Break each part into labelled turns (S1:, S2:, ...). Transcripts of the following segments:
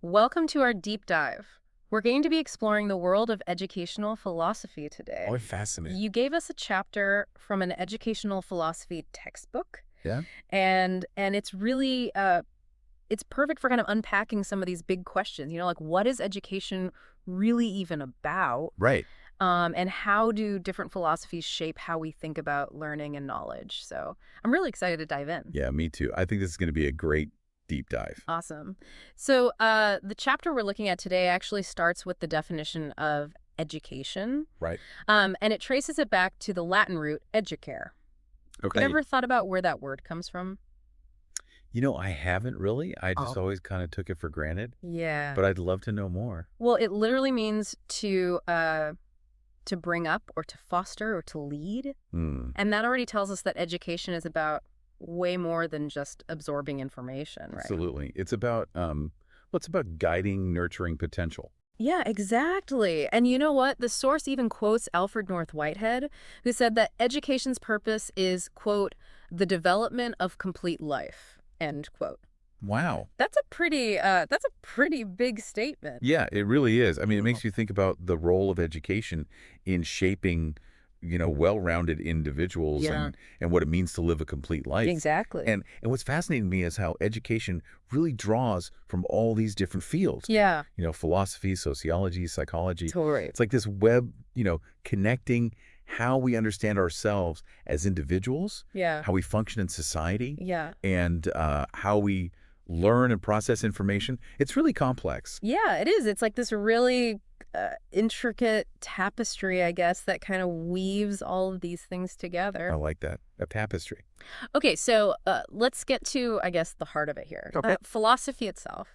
S1: Welcome to our deep dive. We're going to be exploring the world of educational philosophy today.
S2: Oh, fascinating.
S1: You gave us a chapter from an educational philosophy textbook,
S2: Yeah?
S1: and it's really it's perfect for kind of unpacking some of these big questions. Like what is education really even about?
S2: Right.
S1: And how do different philosophies shape how we think about learning and knowledge? So I'm really excited to dive in.
S2: Yeah, me too. I think this is going to be a great deep dive.
S1: Awesome. So the chapter we're looking at today actually starts with the definition of education,
S2: Right.
S1: and it traces it back to the Latin root educare. You
S2: Okay.
S1: ever thought about where that word comes from?
S2: I haven't really. I just
S1: Oh.
S2: always kind of took it for granted,
S1: Yeah.
S2: but I'd love to know more.
S1: Well, it literally means to bring up or to foster or to lead.
S2: Hmm.
S1: And that already tells us that education is about way more than just absorbing information, right?
S2: Absolutely. It's about guiding, nurturing potential.
S1: Yeah, exactly. And you know what? The source even quotes Alfred North Whitehead, who said that education's purpose is, quote, the development of complete life, end quote.
S2: Wow.
S1: That's a pretty big statement.
S2: Yeah, it really is. I mean, it
S1: Mhm.
S2: makes you think about the role of education in shaping, well-rounded individuals
S1: Yeah,
S2: and what it means to live a complete life.
S1: exactly.
S2: And what's fascinating to me is how education really draws from all these different fields.
S1: Yeah,
S2: Philosophy, sociology, psychology.
S1: totally.
S2: It's like this web, connecting how we understand ourselves as individuals,
S1: Yeah,
S2: how we function in society,
S1: yeah.
S2: and how we learn and process information. It's really complex.
S1: Yeah, it is. It's like this really intricate tapestry, I guess, that kind of weaves all of these things
S2: I
S1: together.
S2: like that. A tapestry.
S1: Okay, so let's get to, I guess, the heart of it here.
S2: Okay.
S1: Philosophy itself.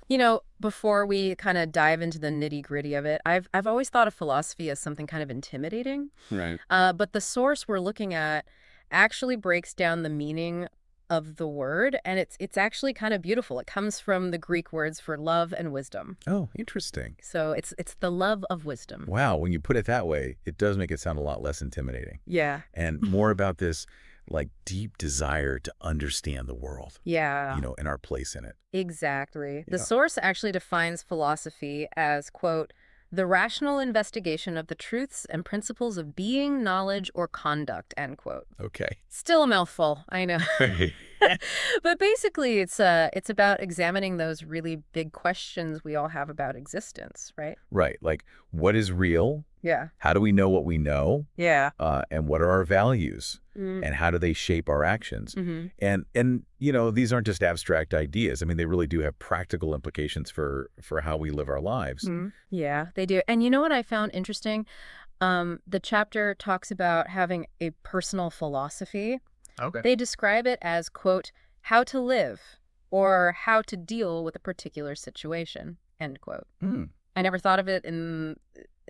S1: Before we kind of dive into the nitty-gritty of it, I've always thought of philosophy as something kind of intimidating.
S2: Right.
S1: But the source we're looking at actually breaks down the meaning of the word, and it's actually kind of beautiful. It comes from the Greek words for love and wisdom.
S2: Oh, interesting.
S1: So it's the love of wisdom.
S2: Wow, when you put it that way, it does make it sound a lot less intimidating
S1: Yeah.
S2: and more about this like deep desire to understand the world,
S1: Yeah.
S2: and our place in it.
S1: Exactly. The
S2: Yeah.
S1: source actually defines philosophy as, quote, the rational investigation of the truths and principles of being, knowledge, or conduct, end quote.
S2: Okay.
S1: Still a mouthful, I know. But basically, it's about examining those really big questions we all have about existence, right?
S2: Right. Like, what is real?
S1: Yeah.
S2: How do we know what we know?
S1: Yeah.
S2: And what are our values?
S1: Mm.
S2: And how do they shape our actions?
S1: Mm-hmm.
S2: And these aren't just abstract ideas. I mean, they really do have practical implications for how we live our lives.
S1: Mm. Yeah, they do. And you know what I found interesting? The chapter talks about having a personal philosophy.
S2: Okay.
S1: They describe it as, quote, how to live or how to deal with a particular situation, end quote.
S2: Hmm.
S1: I never thought of it in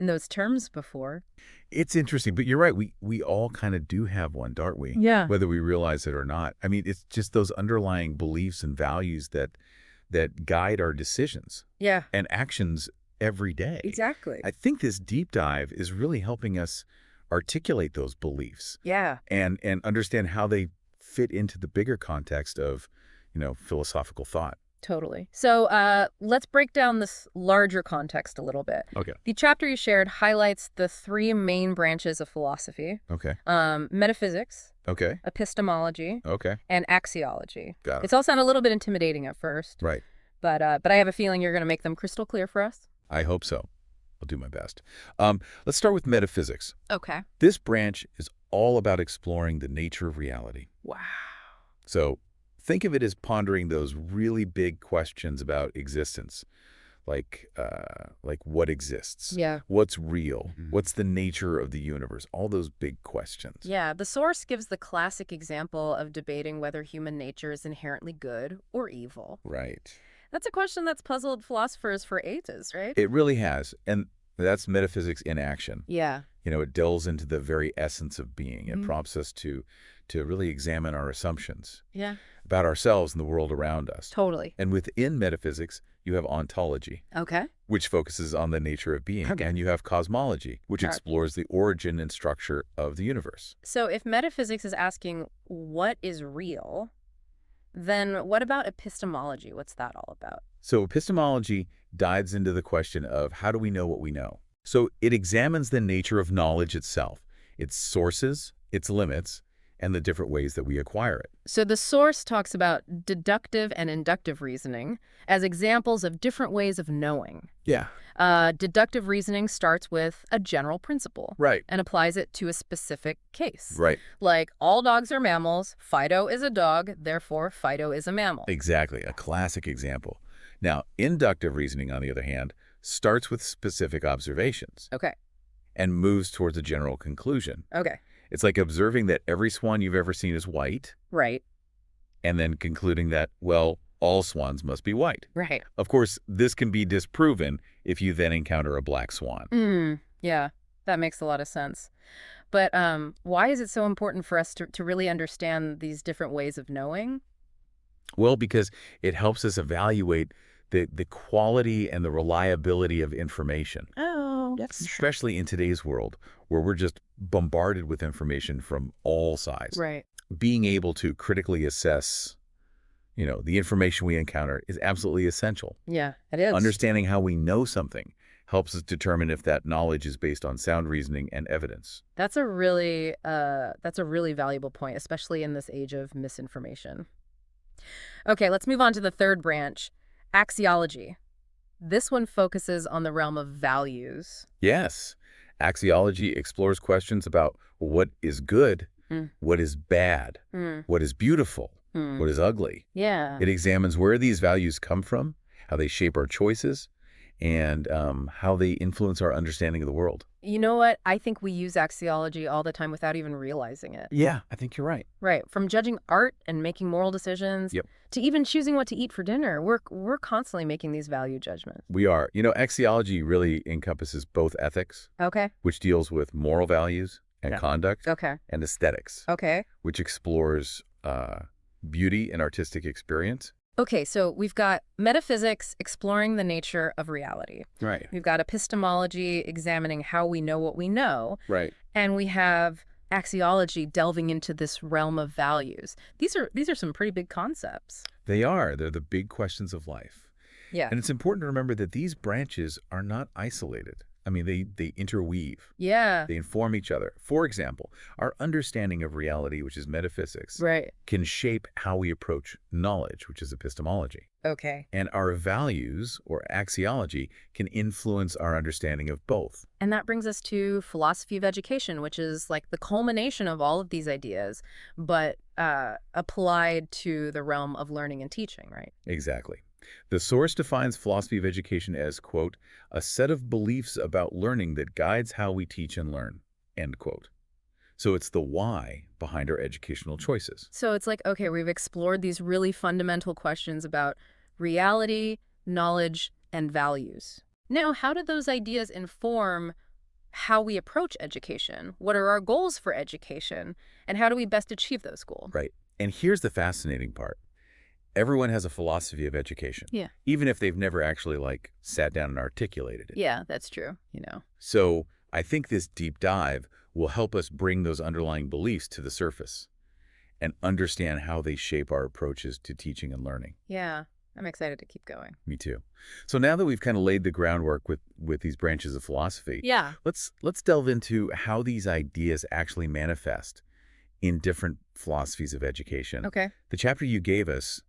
S1: those terms before.
S2: It's interesting, but you're right. We all kind of do have one, don't we?
S1: Yeah.
S2: Whether we realize it or not. I mean, it's just those underlying beliefs and values that guide our decisions
S1: Yeah,
S2: and actions every day.
S1: exactly.
S2: I think this deep dive is really helping us articulate those beliefs
S1: Yeah,
S2: and understand how they fit into the bigger context of, philosophical thought.
S1: totally. So let's break down this larger context a little bit.
S2: Okay.
S1: The chapter you shared highlights the three main branches of philosophy:
S2: Okay.
S1: metaphysics,
S2: Okay.
S1: epistemology,
S2: Okay.
S1: and axiology.
S2: Got it.
S1: It's all sound a little bit intimidating at first,
S2: Right.
S1: but I have a feeling you're going to make them crystal clear for us.
S2: I hope so. I'll do my best. Let's start with metaphysics.
S1: Okay.
S2: This branch is all about exploring the nature of reality.
S1: Wow.
S2: So think of it as pondering those really big questions about existence, like what exists,
S1: Yeah.
S2: what's real, what's the nature of the universe, all those big questions.
S1: Yeah, the source gives the classic example of debating whether human nature is inherently good or evil.
S2: Right.
S1: That's a question that's puzzled philosophers for ages, right?
S2: It really has. And that's metaphysics in action.
S1: Yeah.
S2: It delves into the very essence of being. It
S1: Mhm.
S2: prompts us to really examine our assumptions
S1: Yeah.
S2: about ourselves and the world around us.
S1: Totally.
S2: And within metaphysics, you have ontology,
S1: Okay.
S2: which focuses on the nature of being.
S1: Okay.
S2: And you have cosmology, which
S1: Sure.
S2: explores the origin and structure of the universe.
S1: So if metaphysics is asking what is real, then what about epistemology? What's that all about?
S2: So epistemology dives into the question of how do we know what we know? So it examines the nature of knowledge itself, its sources, its limits, and the different ways that we acquire it.
S1: So the source talks about deductive and inductive reasoning as examples of different ways of knowing.
S2: Yeah.
S1: Deductive reasoning starts with a general principle
S2: Right.
S1: and applies it to a specific case.
S2: Right.
S1: Like, all dogs are mammals, Fido is a dog, therefore Fido is a mammal.
S2: Exactly. A classic example. Now, inductive reasoning, on the other hand, starts with specific observations
S1: Okay,
S2: and moves towards a general conclusion.
S1: okay,
S2: It's like observing that every swan you've ever seen is white
S1: right,
S2: and then concluding that, well, all swans must be white.
S1: right.
S2: Of course, this can be disproven if you then encounter a black swan.
S1: Yeah, that makes a lot of sense. But why is it so important for us to really understand these different ways of knowing?
S2: Well, because it helps us evaluate the quality and the reliability of information,
S1: Oh, that's
S2: especially in today's world where we're just bombarded with information from all sides.
S1: right.
S2: Being able to critically assess, the information we encounter is absolutely essential.
S1: Yeah, it is.
S2: Understanding how we know something helps us determine if that knowledge is based on sound reasoning and evidence.
S1: That's a really valuable point, especially in this age of misinformation. Okay, let's move on to the third branch, axiology. This one focuses on the realm of values.
S2: Yes, axiology explores questions about what is good,
S1: Mm.
S2: what is bad,
S1: Mm.
S2: what is beautiful,
S1: Mm.
S2: what is ugly.
S1: Yeah.
S2: It examines where these values come from, how they shape our choices, and how they influence our understanding of the world.
S1: You know what? I think we use axiology all the time without even realizing it.
S2: Yeah, I think you're right.
S1: Right. From judging art and making moral decisions
S2: Yep.
S1: to even choosing what to eat for dinner, we're constantly making these value judgments.
S2: We are. Axiology really encompasses both ethics,
S1: Okay.
S2: which deals with moral values and
S1: Yeah.
S2: conduct,
S1: Okay.
S2: and aesthetics,
S1: Okay.
S2: which explores beauty and artistic experience.
S1: Okay, so we've got metaphysics exploring the nature of reality.
S2: Right.
S1: We've got epistemology examining how we know what we know.
S2: Right.
S1: And we have axiology delving into this realm of values. These are some pretty big concepts.
S2: They are. They're the big questions of life.
S1: Yeah.
S2: And it's important to remember that these branches are not isolated. I mean, they interweave.
S1: Yeah.
S2: They inform each other. For example, our understanding of reality, which is metaphysics,
S1: Right.
S2: can shape how we approach knowledge, which is epistemology.
S1: Okay.
S2: And our values, or axiology, can influence our understanding of both.
S1: And that brings us to philosophy of education, which is like the culmination of all of these ideas, but applied to the realm of learning and teaching, right?
S2: Exactly. The source defines philosophy of education as, quote, a set of beliefs about learning that guides how we teach and learn, end quote. So it's the why behind our educational choices.
S1: So it's like, okay, we've explored these really fundamental questions about reality, knowledge, and values. Now, how do those ideas inform how we approach education? What are our goals for education? And how do we best achieve those goals?
S2: Right. And here's the fascinating part. Everyone has a philosophy of education,
S1: Yeah.
S2: even if they've never actually, sat down and articulated it.
S1: Yeah, that's true,
S2: So I think this deep dive will help us bring those underlying beliefs to the surface and understand how they shape our approaches to teaching and learning.
S1: Yeah, I'm excited to keep going.
S2: Me too. So now that we've kind of laid the groundwork with these branches of philosophy,
S1: Yeah.
S2: let's delve into how these ideas actually manifest in different philosophies of education.
S1: Okay.
S2: The chapter you gave us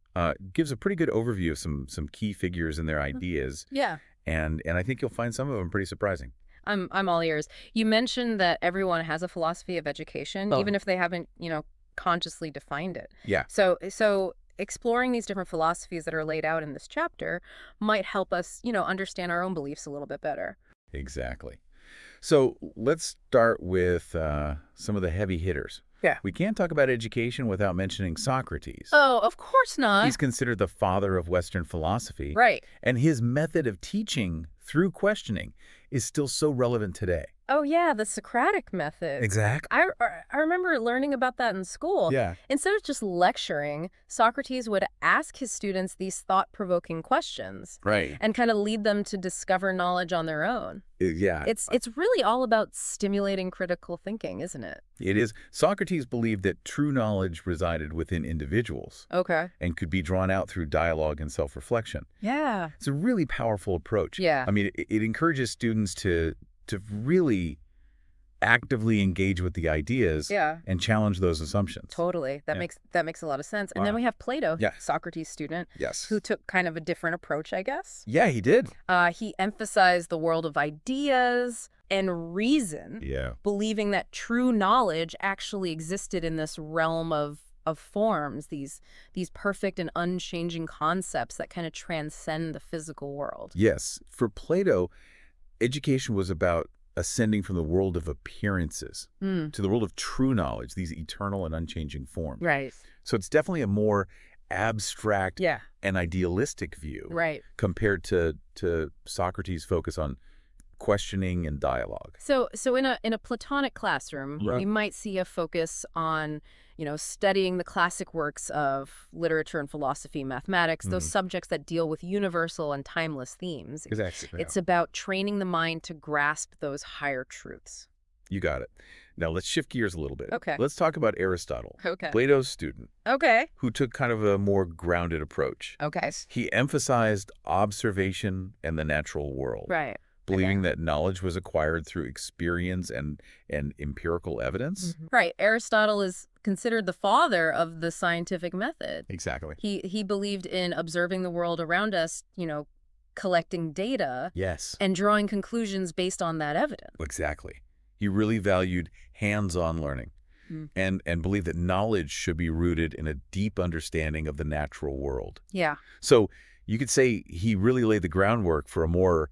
S2: gives a pretty good overview of some key figures and their ideas,
S1: Yeah.
S2: and I think you'll find some of them pretty surprising.
S1: I'm all ears. You mentioned that everyone has a philosophy of education,
S2: Oh.
S1: even if they haven't, consciously defined it.
S2: Yeah.
S1: So exploring these different philosophies that are laid out in this chapter might help us, understand our own beliefs a little bit better.
S2: Exactly. So let's start with some of the heavy hitters.
S1: Yeah.
S2: We can't talk about education without mentioning Socrates.
S1: Oh, of course not.
S2: He's considered the father of Western philosophy.
S1: Right.
S2: And his method of teaching through questioning is still so relevant today.
S1: Oh, yeah, the Socratic method.
S2: Exactly.
S1: I remember learning about that in school.
S2: Yeah.
S1: Instead of just lecturing, Socrates would ask his students these thought-provoking questions
S2: Right.
S1: and kind of lead them to discover knowledge on their own.
S2: Yeah,
S1: It's really all about stimulating critical thinking, isn't it?
S2: it is. Socrates believed that true knowledge resided within individuals
S1: Okay.
S2: and could be drawn out through dialogue and self-reflection.
S1: Yeah.
S2: It's a really powerful approach.
S1: Yeah.
S2: I mean, it encourages students to really actively engage with the ideas
S1: Yeah.
S2: and challenge those assumptions.
S1: Totally. That
S2: Yeah.
S1: makes a lot of sense. And then
S2: Wow.
S1: we have Plato,
S2: Yeah.
S1: Socrates' student,
S2: Yes.
S1: who took kind of a different approach, I guess.
S2: Yeah, he did.
S1: He emphasized the world of ideas and reason,
S2: Yeah.
S1: believing that true knowledge actually existed in this realm of forms, these perfect and unchanging concepts that kind of transcend the physical world.
S2: Yes. For Plato, education was about ascending from the world of appearances
S1: Mm,
S2: to the world of true knowledge, these eternal and unchanging forms.
S1: right.
S2: So it's definitely a more abstract
S1: Yeah.
S2: and idealistic view
S1: Right.
S2: compared to Socrates' focus on questioning and dialogue.
S1: So in a Platonic classroom,
S2: Right.
S1: you might see a focus on, studying the classic works of literature and philosophy, mathematics, those subjects that deal with universal and timeless themes.
S2: Exactly.
S1: It's about training the mind to grasp those higher truths.
S2: You got it. Now let's shift gears a little bit.
S1: Okay.
S2: Let's talk about Aristotle,
S1: Okay.
S2: Plato's student,
S1: Okay.
S2: who took kind of a more grounded approach.
S1: Okay.
S2: He emphasized observation and the natural world,
S1: Right.
S2: believing that knowledge was acquired through experience and empirical evidence.
S1: Right. Aristotle is considered the father of the scientific method.
S2: Exactly.
S1: He believed in observing the world around us, collecting data
S2: Yes,
S1: and drawing conclusions based on that evidence.
S2: exactly. He really valued hands-on learning
S1: Mm.
S2: and believed that knowledge should be rooted in a deep understanding of the natural world.
S1: Yeah.
S2: So you could say he really laid the groundwork for a more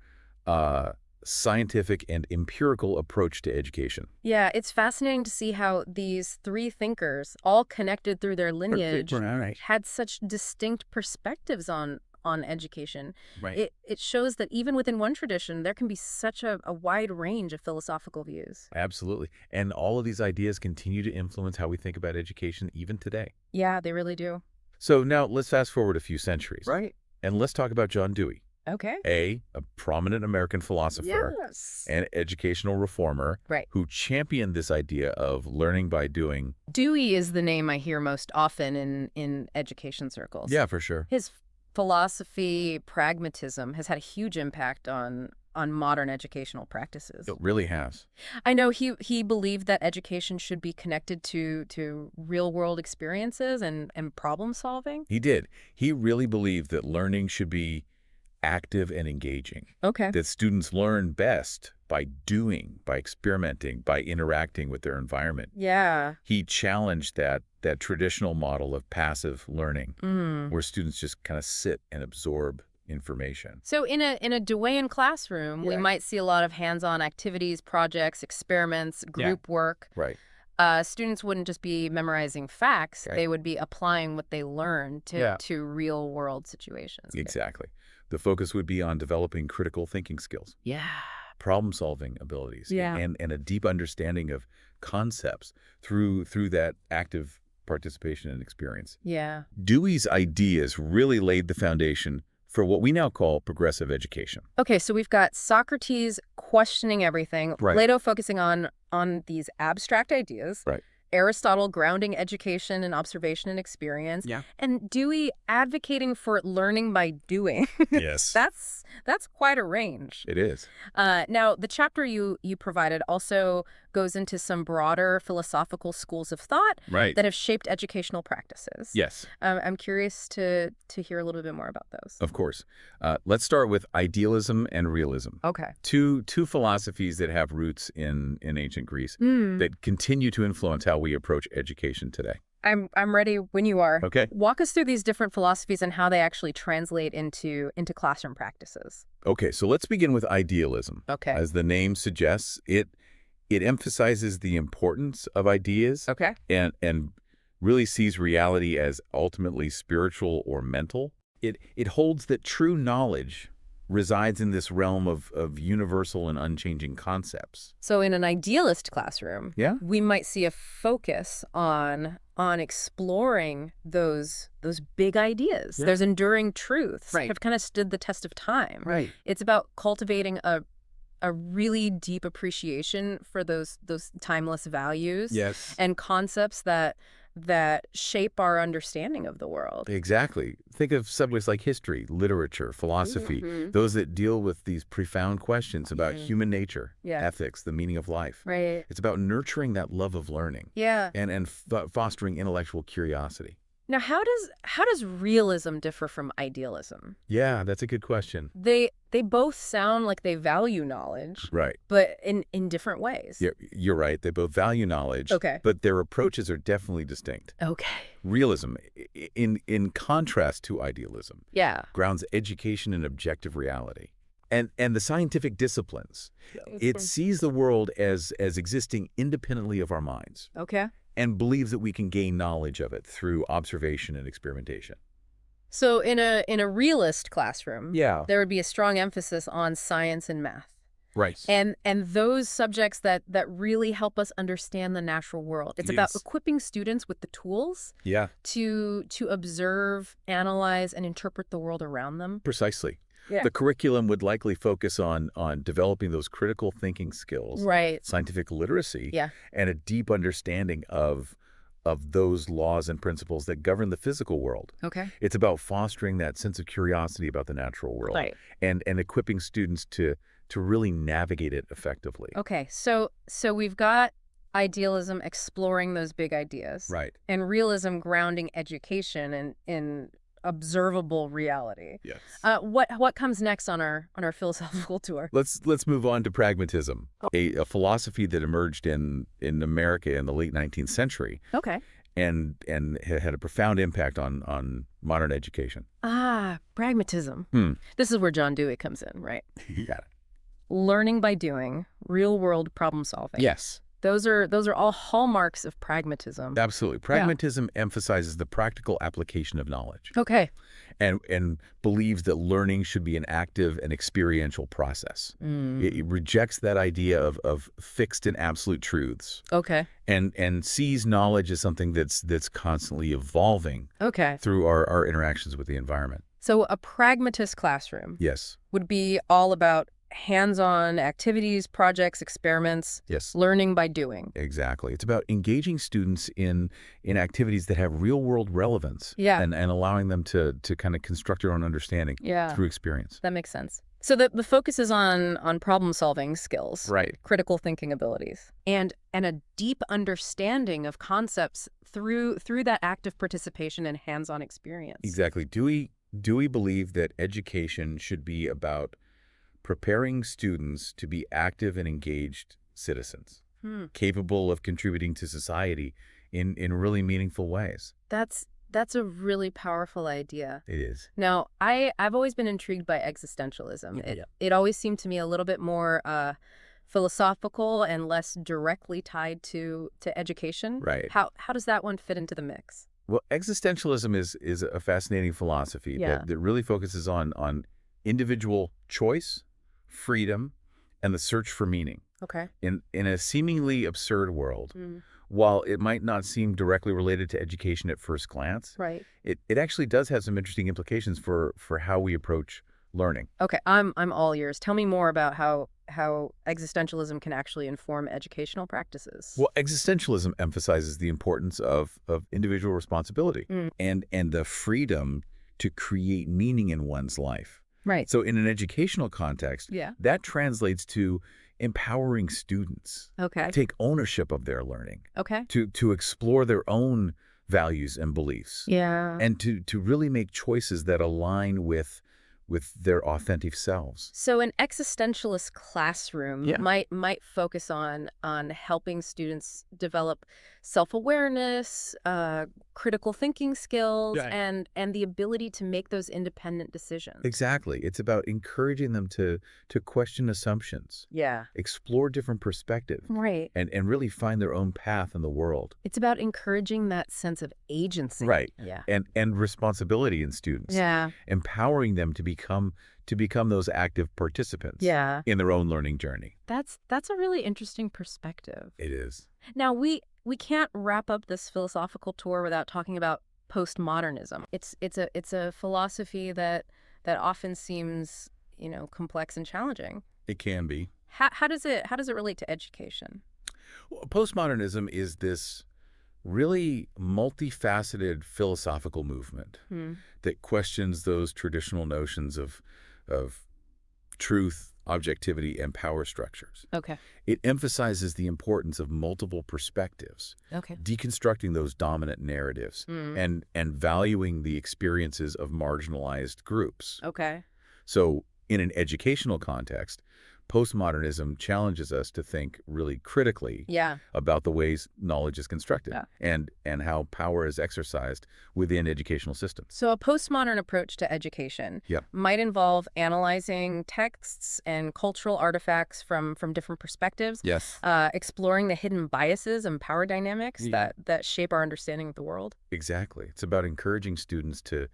S2: scientific and empirical approach to education.
S1: Yeah, it's fascinating to see how these three thinkers, all connected through their lineage,
S2: Right.
S1: had such distinct perspectives on education.
S2: Right.
S1: It shows that even within one tradition, there can be such a wide range of philosophical views.
S2: Absolutely. And all of these ideas continue to influence how we think about education even today.
S1: Yeah, they really do.
S2: So now let's fast forward a few centuries.
S1: Right.
S2: And let's talk about John Dewey,
S1: Okay.
S2: a prominent American philosopher
S1: Yes.
S2: and educational reformer
S1: Right.
S2: who championed this idea of learning by doing.
S1: Dewey is the name I hear most often in education circles.
S2: Yeah, for sure.
S1: His philosophy, pragmatism, has had a huge impact on modern educational practices.
S2: It really has.
S1: I know he believed that education should be connected to real-world experiences and problem solving.
S2: He did. He really believed that learning should be active and engaging,
S1: Okay.
S2: that students learn best by doing, by experimenting, by interacting with their environment.
S1: Yeah.
S2: He challenged that traditional model of passive learning,
S1: Mm.
S2: where students just kind of sit and absorb information.
S1: So in a Dewayan classroom, we
S2: Yeah.
S1: might see a lot of hands-on activities, projects, experiments, group work.
S2: Right.
S1: Students wouldn't just be memorizing facts;
S2: Okay.
S1: they would be applying what they learned
S2: Yeah.
S1: to real-world situations.
S2: Exactly. The focus would be on developing critical thinking skills,
S1: Yeah.
S2: problem-solving abilities,
S1: Yeah.
S2: and a deep understanding of concepts through that active participation and experience.
S1: Yeah.
S2: Dewey's ideas really laid the foundation for what we now call progressive education.
S1: Okay, so we've got Socrates questioning everything,
S2: Right.
S1: Plato focusing on these abstract ideas,
S2: Right.
S1: Aristotle grounding education and observation and experience,
S2: Yeah.
S1: and Dewey advocating for learning by doing.
S2: Yes.
S1: That's quite a range.
S2: It is.
S1: Now, the chapter you provided also goes into some broader philosophical schools of thought
S2: Right.
S1: that have shaped educational practices.
S2: Yes,
S1: I'm curious to hear a little bit more about those.
S2: of course. Let's start with idealism and realism.
S1: Okay.
S2: Two philosophies that have roots in ancient Greece
S1: Hmm.
S2: that continue to influence how we approach education today.
S1: I'm ready when you are.
S2: Okay.
S1: Walk us through these different philosophies and how they actually translate into classroom practices.
S2: Okay, so let's begin with idealism.
S1: Okay.
S2: As the name suggests, it emphasizes the importance of ideas
S1: Okay.
S2: and really sees reality as ultimately spiritual or mental. It holds that true knowledge resides in this realm of universal and unchanging concepts.
S1: So in an idealist classroom,
S2: Yeah?
S1: we might see a focus on exploring those big ideas.
S2: Yeah.
S1: There's enduring truths
S2: Right.
S1: have kind of stood the test of time.
S2: Right.
S1: It's about cultivating a really deep appreciation for those timeless values
S2: Yes.
S1: and concepts that shape our understanding of the world.
S2: Exactly. Think of subjects like history, literature, philosophy,
S1: Mhm.
S2: those that deal with these profound questions about
S1: Mhm.
S2: human nature,
S1: Yeah.
S2: ethics, the meaning of life.
S1: Right.
S2: It's about nurturing that love of learning
S1: Yeah.
S2: and fostering intellectual curiosity.
S1: Now, how does realism differ from idealism?
S2: Yeah, that's a good question.
S1: They both sound like they value knowledge,
S2: Right.
S1: but in different ways.
S2: You're right. They both value knowledge,
S1: Okay.
S2: but their approaches are definitely distinct.
S1: Okay.
S2: Realism, in contrast to idealism,
S1: Yeah.
S2: grounds education in objective reality. And the scientific disciplines, it sees the world as existing independently of our minds
S1: Okay.
S2: and believes that we can gain knowledge of it through observation and experimentation.
S1: So in a realist classroom,
S2: Yeah.
S1: there would be a strong emphasis on science and math.
S2: Right.
S1: And those subjects that really help us understand the natural world. It's about
S2: Yes.
S1: equipping students with the tools
S2: Yeah,
S1: to observe, analyze, and interpret the world around them.
S2: precisely.
S1: Yeah.
S2: The curriculum would likely focus on developing those critical thinking skills,
S1: Right.
S2: scientific literacy,
S1: Yeah.
S2: and a deep understanding of those laws and principles that govern the physical world.
S1: Okay.
S2: It's about fostering that sense of curiosity about the natural world
S1: Right.
S2: and equipping students to really navigate it effectively.
S1: Okay. So we've got idealism exploring those big ideas.
S2: Right.
S1: And realism grounding education in observable reality.
S2: Yes.
S1: What comes next on our philosophical tour?
S2: Let's move on to pragmatism, a philosophy that emerged in America in the late 19th century
S1: Okay.
S2: and had a profound impact on modern education.
S1: Pragmatism. This is where John Dewey comes in, right?
S2: You got it.
S1: Learning by doing, real-world problem solving.
S2: Yes.
S1: Those are all hallmarks of pragmatism.
S2: Absolutely. Pragmatism emphasizes the practical application of knowledge
S1: Okay.
S2: and believes that learning should be an active and experiential process. It rejects that idea of fixed and absolute truths
S1: Okay.
S2: and sees knowledge as something that's constantly evolving
S1: Okay.
S2: through our interactions with the environment.
S1: So a pragmatist classroom
S2: Yes.
S1: would be all about hands-on activities, projects, experiments,
S2: Yes.
S1: learning by doing.
S2: Exactly. It's about engaging students in activities that have real-world relevance
S1: Yeah.
S2: and allowing them to kind of construct their own understanding
S1: Yeah.
S2: through experience.
S1: That makes sense. So the focus is on problem-solving skills,
S2: Right.
S1: critical thinking abilities, and a deep understanding of concepts through that active participation and hands-on experience.
S2: Exactly. Do we believe that education should be about preparing students to be active and engaged citizens, capable of contributing to society in really meaningful ways?
S1: That's a really powerful idea.
S2: It is.
S1: Now, I've always been intrigued by existentialism.
S2: Yeah.
S1: It always seemed to me a little bit more philosophical and less directly tied to education.
S2: Right.
S1: How does that one fit into the mix?
S2: Well, existentialism is a fascinating philosophy
S1: Yeah.
S2: that really focuses on individual choice, freedom, and the search for meaning.
S1: Okay.
S2: In a seemingly absurd world, while it might not seem directly related to education at first glance,
S1: Right.
S2: it actually does have some interesting implications for how we approach learning.
S1: Okay, I'm all ears. Tell me more about how existentialism can actually inform educational practices.
S2: Well, existentialism emphasizes the importance of individual responsibility and the freedom to create meaning in one's life.
S1: Right.
S2: So in an educational context,
S1: Yeah.
S2: that translates to empowering students,
S1: Okay.
S2: take ownership of their learning,
S1: Okay.
S2: to explore their own values and beliefs,
S1: Yeah.
S2: and to really make choices that align with their authentic selves.
S1: So an existentialist classroom
S2: Yeah.
S1: might focus on helping students develop self-awareness, critical thinking skills,
S2: Right.
S1: and the ability to make those independent decisions.
S2: Exactly. It's about encouraging them to question assumptions,
S1: Yeah.
S2: explore different perspectives,
S1: Right.
S2: and really find their own path in the world.
S1: It's about encouraging that sense of agency.
S2: Right.
S1: Yeah.
S2: And responsibility in students.
S1: Yeah.
S2: Empowering them to be become those active participants
S1: Yeah.
S2: in their own learning journey.
S1: That's a really interesting perspective.
S2: It is.
S1: Now, we can't wrap up this philosophical tour without talking about postmodernism. It's a philosophy that often seems, complex and challenging.
S2: It can be.
S1: How does it relate to education?
S2: Well, postmodernism is this really multifaceted philosophical movement
S1: Hmm.
S2: that questions those traditional notions of truth, objectivity, and power structures.
S1: Okay.
S2: It emphasizes the importance of multiple perspectives,
S1: Okay.
S2: deconstructing those dominant narratives,
S1: Mm.
S2: and valuing the experiences of marginalized groups.
S1: Okay.
S2: So in an educational context, postmodernism challenges us to think really critically
S1: Yeah.
S2: about the ways knowledge is constructed
S1: Yeah.
S2: and how power is exercised within educational systems.
S1: So a postmodern approach to education
S2: Yep.
S1: might involve analyzing texts and cultural artifacts from different perspectives,
S2: Yes.
S1: exploring the hidden biases and power dynamics
S2: Yeah.
S1: that shape our understanding of the world.
S2: Exactly. It's about encouraging students to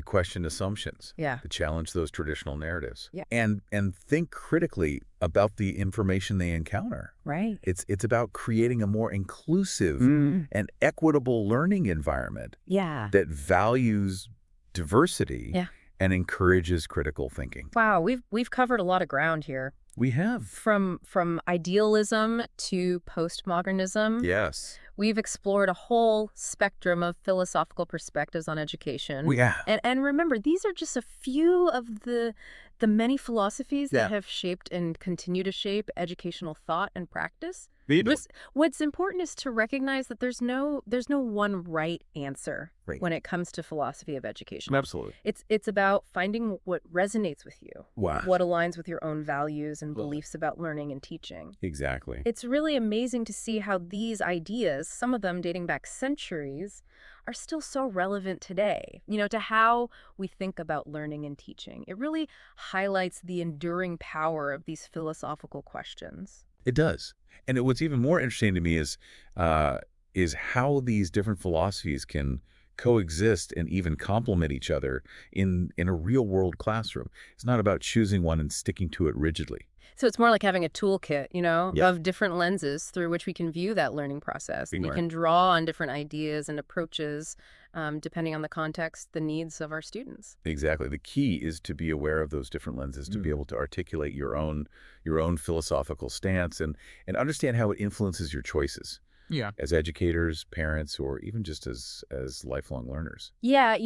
S2: question assumptions,
S1: Yeah.
S2: to challenge those traditional narratives,
S1: Yeah.
S2: and think critically about the information they encounter.
S1: Right.
S2: It's about creating a more inclusive
S1: Mm.
S2: and equitable learning environment
S1: Yeah.
S2: that values diversity
S1: Yeah.
S2: and encourages critical thinking.
S1: Wow, we've covered a lot of ground here.
S2: We have.
S1: From idealism to postmodernism.
S2: Yes.
S1: We've explored a whole spectrum of philosophical perspectives on education.
S2: We have.
S1: And remember, these are just a few of the many philosophies
S2: Yeah.
S1: that have shaped and continue to shape educational thought and practice.
S2: We do.
S1: What's important is to recognize that there's no one right answer
S2: Right.
S1: when it comes to philosophy of education.
S2: Absolutely.
S1: It's about finding what resonates with you,
S2: Wow.
S1: what aligns with your own values and beliefs about learning and teaching.
S2: Exactly.
S1: It's really amazing to see how these ideas, some of them dating back centuries, are still so relevant today, to how we think about learning and teaching. It really highlights the enduring power of these philosophical questions.
S2: It does. And what's even more interesting to me is how these different philosophies can coexist and even complement each other in a real world classroom. It's not about choosing one and sticking to it rigidly.
S1: So it's more like having a toolkit,
S2: Yeah.
S1: of different lenses through which we can view that learning process.
S2: Being
S1: We
S2: right.
S1: can draw on different ideas and approaches depending on the context, the needs of our students.
S2: Exactly. The key is to be aware of those different lenses, to be able to articulate your own philosophical stance and understand how it influences your choices.
S3: Yeah.
S2: As educators, parents, or even just as lifelong learners.
S1: Yeah,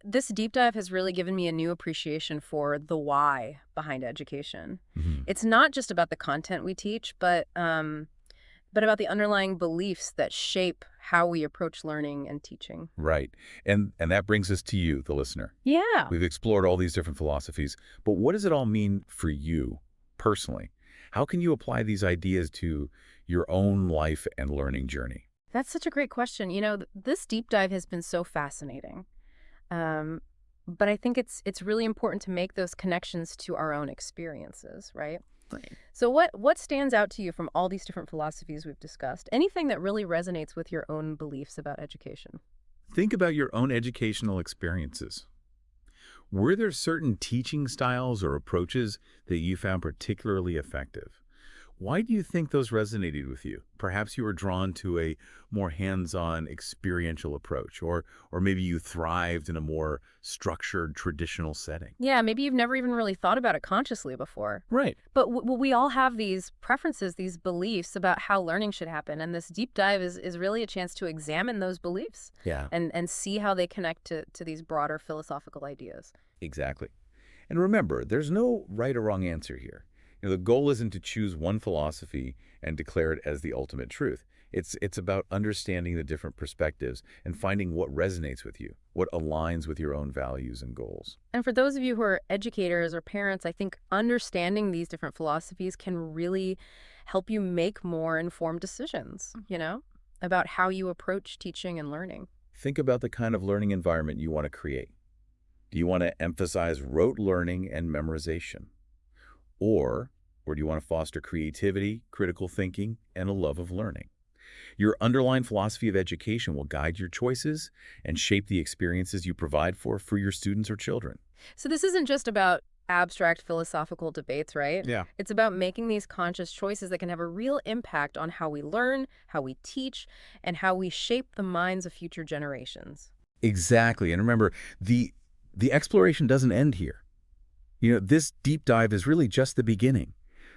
S1: this deep dive has really given me a new appreciation for the why behind education.
S2: Mhm.
S1: It's not just about the content we teach, but about the underlying beliefs that shape how we approach learning and teaching.
S2: Right. And that brings us to you, the listener.
S1: Yeah.
S2: We've explored all these different philosophies, but what does it all mean for you personally? How can you apply these ideas to your own life and learning journey?
S1: That's such a great question. This deep dive has been so fascinating. But I think it's really important to make those connections to our own experiences, right?
S2: Right.
S1: So what stands out to you from all these different philosophies we've discussed? Anything that really resonates with your own beliefs about education?
S2: Think about your own educational experiences. Were there certain teaching styles or approaches that you found particularly effective? Why do you think those resonated with you? Perhaps you were drawn to a more hands-on experiential approach, or maybe you thrived in a more structured traditional setting.
S1: Yeah, maybe you've never even really thought about it consciously before.
S2: Right.
S1: But we all have these preferences, these beliefs about how learning should happen. And this deep dive is really a chance to examine those beliefs
S2: Yeah.
S1: and see how they connect to these broader philosophical ideas.
S2: Exactly. And remember, there's no right or wrong answer here. The goal isn't to choose one philosophy and declare it as the ultimate truth. It's about understanding the different perspectives and finding what resonates with you, what aligns with your own values and goals.
S1: And for those of you who are educators or parents, I think understanding these different philosophies can really help you make more informed decisions, about how you approach teaching and learning.
S2: Think about the kind of learning environment you want to create. Do you want to emphasize rote learning and memorization? Or do you want to foster creativity, critical thinking, and a love of learning? Your underlying philosophy of education will guide your choices and shape the experiences you provide for your students or children.
S1: So this isn't just about abstract philosophical debates, right?
S2: Yeah.
S1: It's about making these conscious choices that can have a real impact on how we learn, how we teach, and how we shape the minds of future generations.
S2: Exactly. And remember, the exploration doesn't end here. This deep dive is really just the beginning.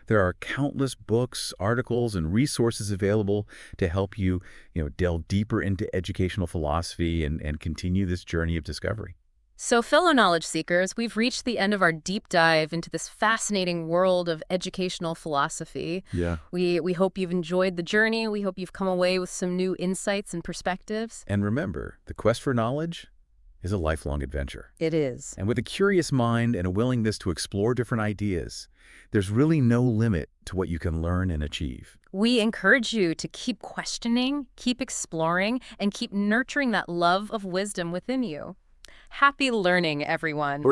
S2: There are countless books, articles, and resources available to help you delve deeper into educational philosophy and continue this journey of discovery.
S1: So, fellow knowledge seekers, we've reached the end of our deep dive into this fascinating world of educational philosophy.
S2: Yeah.
S1: We hope you've enjoyed the journey. We hope you've come away with some new insights and perspectives.
S2: And remember, the quest for knowledge is a lifelong adventure.
S1: It is.
S2: And with a curious mind and a willingness to explore different ideas, there's really no limit to what you can learn and achieve.
S1: We encourage you to keep questioning, keep exploring, and keep nurturing that love of wisdom within you. Happy learning, everyone.